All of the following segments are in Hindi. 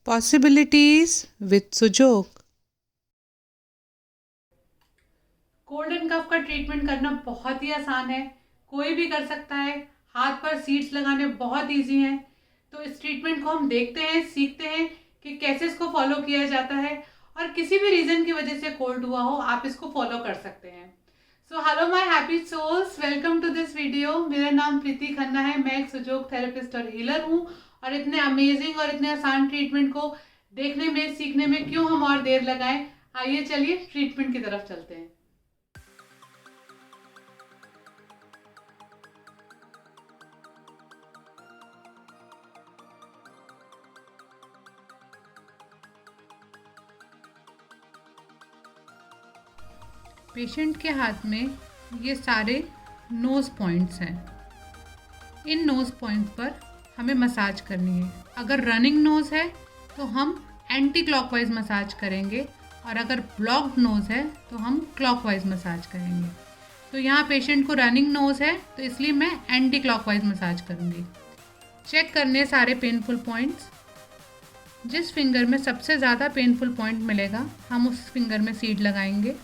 Possibilities with Sujok. Cold and cough का ट्रीटमेंट करना बहुत ही आसान है, कोई भी कर सकता है। हाथ पर सीड्स लगाने बहुत इजी हैं। तो इस ट्रीटमेंट को हम देखते हैं, सीखते हैं कि कैसे इसको फॉलो किया जाता है। और किसी भी रीज़न की वजह से कोल्ड हुआ हो, आप इसको फॉलो कर सकते हैं। So hello my happy souls, welcome to this video. मेरा नाम प्रीति खन्ना है, मैं एक सुजोग थेरेपिस्ट और हीलर हूँ। और इतने अमेजिंग और इतने आसान ट्रीटमेंट को देखने में, सीखने में क्यों हम और देर लगाएं। आइए चलिए ट्रीटमेंट की तरफ चलते हैं। पेशेंट के हाथ में ये सारे नोज़ पॉइंट्स हैं। इन नोज़ पॉइंट पर हमें मसाज करनी है। अगर रनिंग नोज़ है तो हम एंटी क्लॉकवाइज मसाज करेंगे, और अगर ब्लॉक्ड नोज़ है तो हम क्लॉकवाइज मसाज करेंगे। तो यहाँ पेशेंट को रनिंग नोज़ है तो इसलिए मैं एंटी क्लॉकवाइज मसाज करूँगी। चेक करने सारे पेनफुल पॉइंट्स। जिस फिंगर में सबसे ज़्यादा पेनफुल पॉइंट मिलेगा हम उस फिंगर में सीड लगाएंगे।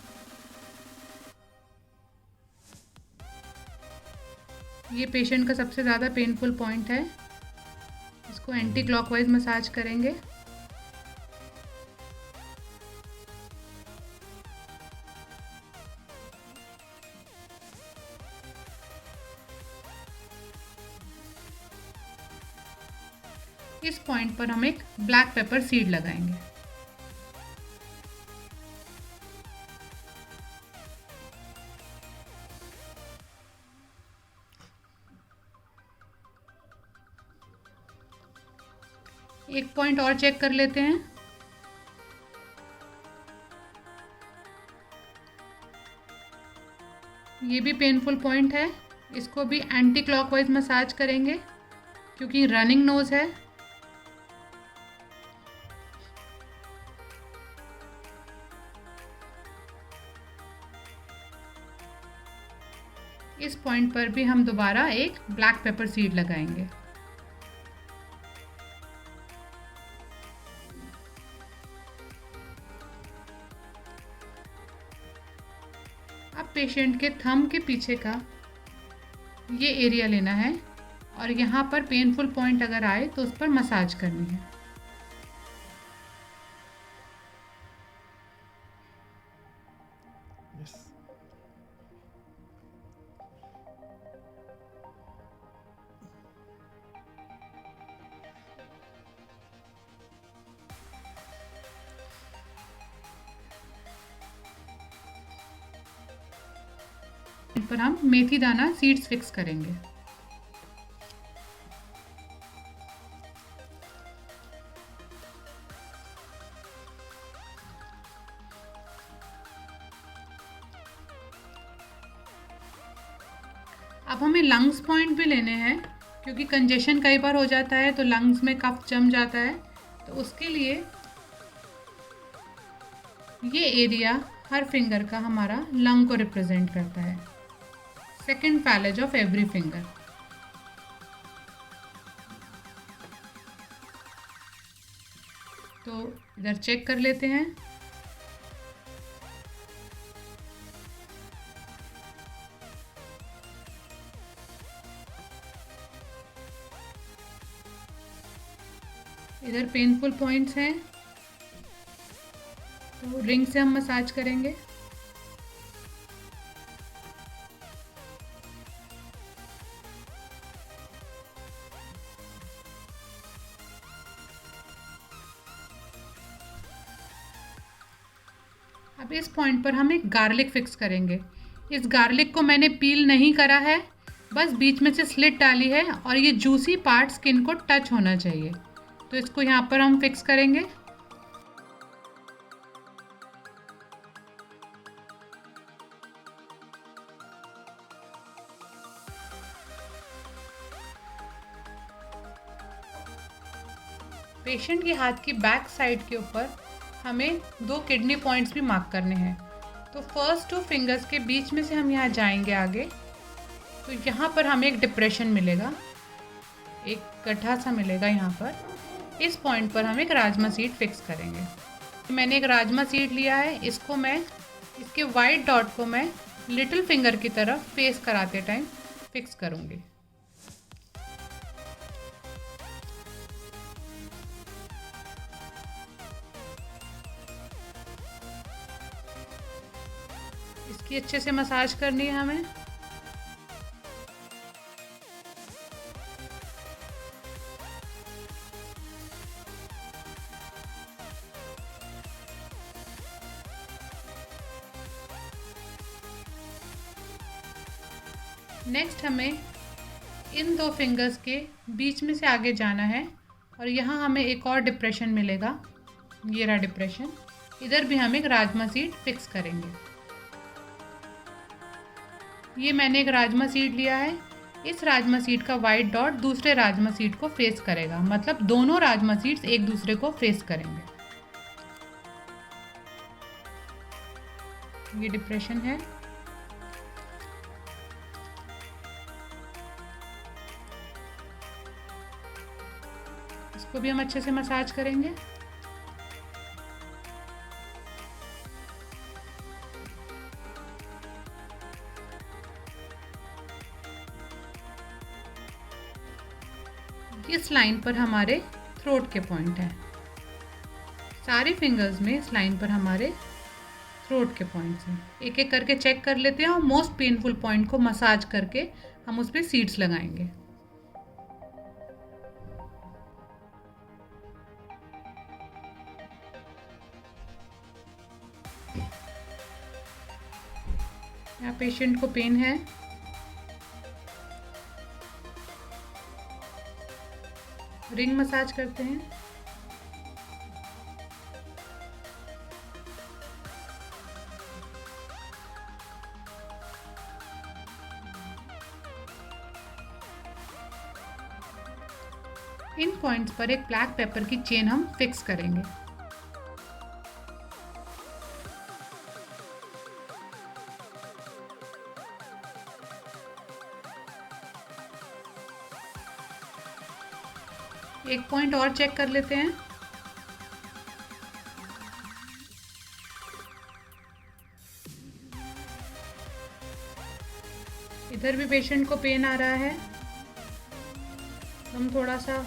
ये पेशेंट का सबसे ज़्यादा पेनफुल पॉइंट है, इसको एंटी क्लॉकवाइज मसाज करेंगे। इस पॉइंट पर हम एक ब्लैक पेपर सीड लगाएंगे। एक पॉइंट और चेक कर लेते हैं। ये भी पेनफुल पॉइंट है, इसको भी एंटी क्लॉकवाइज मसाज करेंगे क्योंकि रनिंग नोज है। इस पॉइंट पर भी हम दोबारा एक ब्लैक पेपर सीड लगाएंगे। अब पेशेंट के थंब के पीछे का ये एरिया लेना है, और यहाँ पर पेनफुल पॉइंट अगर आए तो उस पर मसाज करनी है। पर हम मेथी दाना सीड्स फिक्स करेंगे। अब हमें लंग्स पॉइंट भी लेने हैं क्योंकि कंजेशन कई बार हो जाता है तो लंग्स में कफ जम जाता है। तो उसके लिए ये एरिया हर फिंगर का हमारा लंग को रिप्रेजेंट करता है। Second phalange of every finger. तो इधर चेक कर लेते हैं। इधर पेनफुल पॉइंट्स हैं तो रिंग से हम मसाज करेंगे। अब इस पॉइंट पर हम एक गार्लिक फिक्स करेंगे। इस गार्लिक को मैंने पील नहीं करा है, बस बीच में से स्लिट डाली है और ये जूसी पार्ट स्किन को टच होना चाहिए। तो इसको यहाँ पर हम फिक्स करेंगे। पेशेंट के हाथ की बैक साइड के ऊपर हमें 2 किडनी पॉइंट्स भी मार्क करने हैं। तो फर्स्ट 2 फिंगर्स के बीच में से हम यहाँ जाएंगे आगे, तो यहाँ पर हमें एक डिप्रेशन मिलेगा, एक गड्ढा सा मिलेगा यहाँ पर। इस पॉइंट पर हम एक राजमा सीड फिक्स करेंगे। मैंने एक राजमा सीड लिया है, इसको मैं इसके वाइट डॉट को मैं लिटिल फिंगर की तरफ फेस कराते टाइम फिक्स करूँगी। इसकी अच्छे से मसाज करनी है हमें। नेक्स्ट हमें इन दो फिंगर्स के बीच में से आगे जाना है और यहाँ हमें एक और डिप्रेशन मिलेगा, ये रहा डिप्रेशन। इधर भी हम एक राजमा सीड फिक्स करेंगे। ये मैंने एक राजमा सीड लिया है, इस राजमा सीड का वाइट डॉट दूसरे राजमा सीड को फेस करेगा, मतलब दोनों राजमा सीड्स एक दूसरे को फेस करेंगे। ये डिप्रेशन है। इसको भी हम अच्छे से मसाज करेंगे। इस लाइन पर हमारे थ्रोट के पॉइंट हैं। सारी फिंगर्स में इस लाइन पर हमारे थ्रोट के पॉइंट्स हैं। एक एक करके चेक कर लेते हैं और मोस्ट पेनफुल पॉइंट को मसाज करके हम उस पर सीड्स लगाएंगे। यहाँ पेशेंट को पेन है। रिंग मसाज करते हैं। इन पॉइंट्स पर एक ब्लैक पेपर की चेन हम फिक्स करेंगे। एक पॉइंट और चेक कर लेते हैं। इधर भी पेशेंट को पेन आ रहा है, हम थोड़ा सा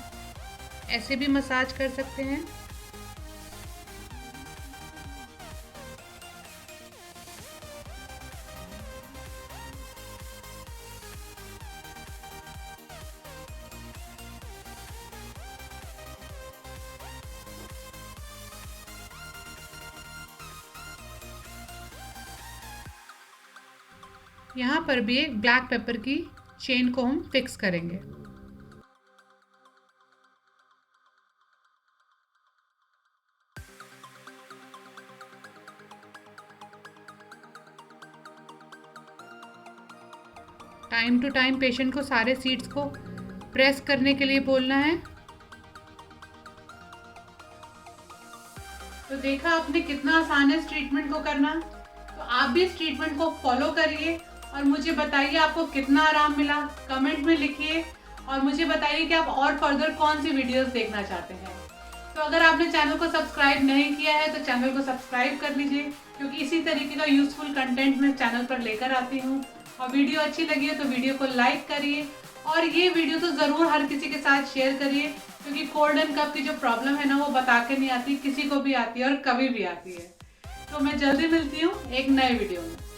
ऐसे भी मसाज कर सकते हैं। यहाँ पर भी एक ब्लैक पेपर की चेन को हम फिक्स करेंगे। टाइम टू टाइम पेशेंट को सारे सीड्स को प्रेस करने के लिए बोलना है। तो देखा आपने कितना आसान है इस ट्रीटमेंट को करना। तो आप भी इस ट्रीटमेंट को फॉलो करिए और मुझे बताइए आपको कितना आराम मिला। कमेंट में लिखिए और मुझे बताइए कि आप और फर्दर कौन सी वीडियोस देखना चाहते हैं। तो अगर आपने चैनल को सब्सक्राइब नहीं किया है तो चैनल को सब्सक्राइब कर लीजिए, क्योंकि इसी तरीके का यूजफुल कंटेंट मैं चैनल पर लेकर आती हूँ। और वीडियो अच्छी लगी है तो वीडियो को लाइक करिए और ये वीडियो तो ज़रूर हर किसी के साथ शेयर करिए, क्योंकि कोल्ड एंड कफ की जो प्रॉब्लम है ना वो बता के नहीं आती, किसी को भी आती है और कभी भी आती है। तो मैं जल्दी मिलती हूँ एक नए वीडियो में।